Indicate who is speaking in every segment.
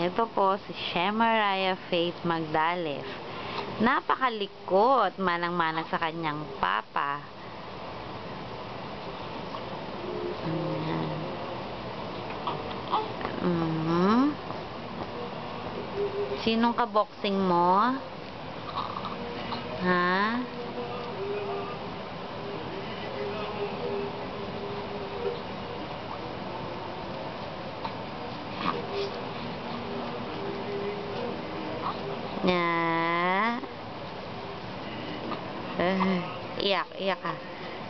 Speaker 1: Ito po si Shemaraya Faith Magdalef. Napakalikot, manang-manang sa kanyang papa. Ayan. Sinong kaboxing mo? Ha? Iyak ka.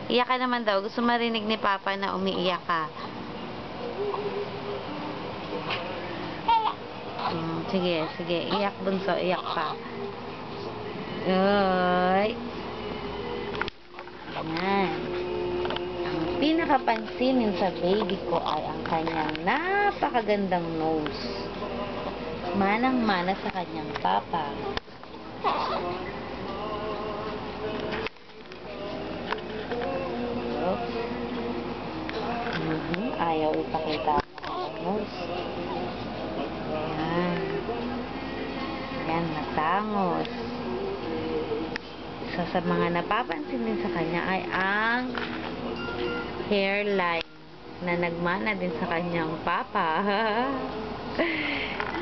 Speaker 1: Iyak ka naman daw. Gusto marinig ni Papa na umiiyak ka. Sige. Iyak, bunso. Iyak pa. Ay. Ayan. Ang pinakapansinin sa baby ko ay ang kanyang napakagandang nose. Manang-mana sa kanyang papa. Ayaw ipakita ang nose. Ayan, matangos. Isa sa mga napapansin din sa kanya ay ang hairline na nagmana din sa kanyang papa.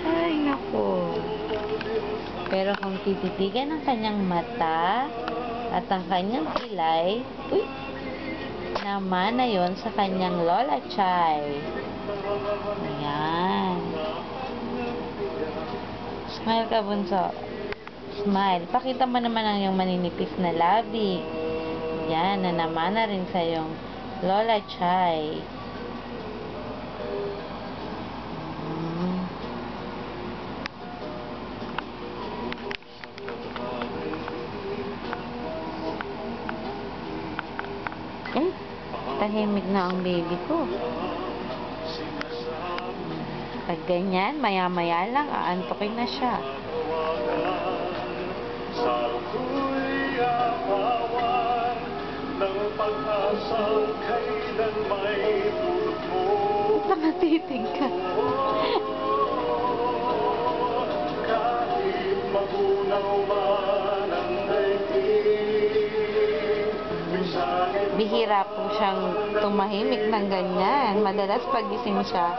Speaker 1: Ay, naku. Pero kung tititigan ang kanyang mata at ang kanyang kilay, naman na yon sa kanyang Lola Chay. Ayan. Smile ka, bunso. Smile. Pakita mo naman ang iyong maninipis na labi. Ayan, na naman na rin sa iyong Lola Chay. Tahimik na ang baby ko. Pag ganyan, maya-maya lang, aantokin na siya. Nakatitig ka. Bihira po siyang tumahimik ng ganyan. Madalas pagising siya,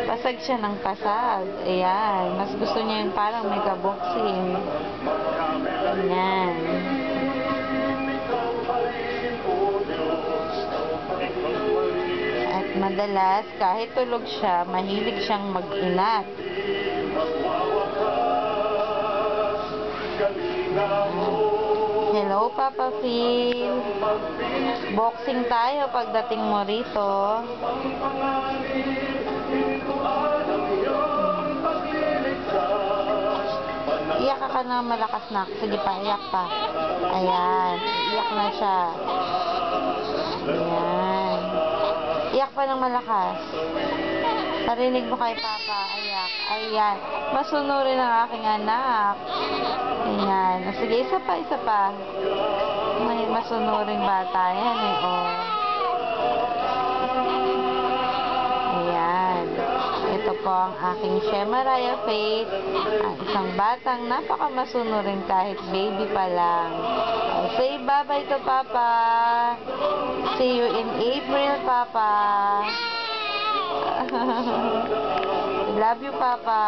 Speaker 1: pasag siya ng pasag. Ayan. Mas gusto niya yung parang may kaboxing. Ganyan. At madalas, kahit tulog siya, mahilig siyang mag-inat. Hello, Papa Phil. Boxing tayo pagdating mo rito. Iyak ka na malakas na. Sige pa, iyak pa. Ayan. Iyak na siya. Ayan. Iyak pa ng malakas. Narinig mo kay Papa. Ayak. Ayan. Masunurin ang aking anak. Ayan. Sige, isa pa. May masunuring bata. Yan eh, oh. Ayan. Ito po ang aking Shemaraya Faith. Ang isang batang napakamasunurin kahit baby pa lang. Say bye-bye to Papa. See you in April, Papa. Love you, Papa.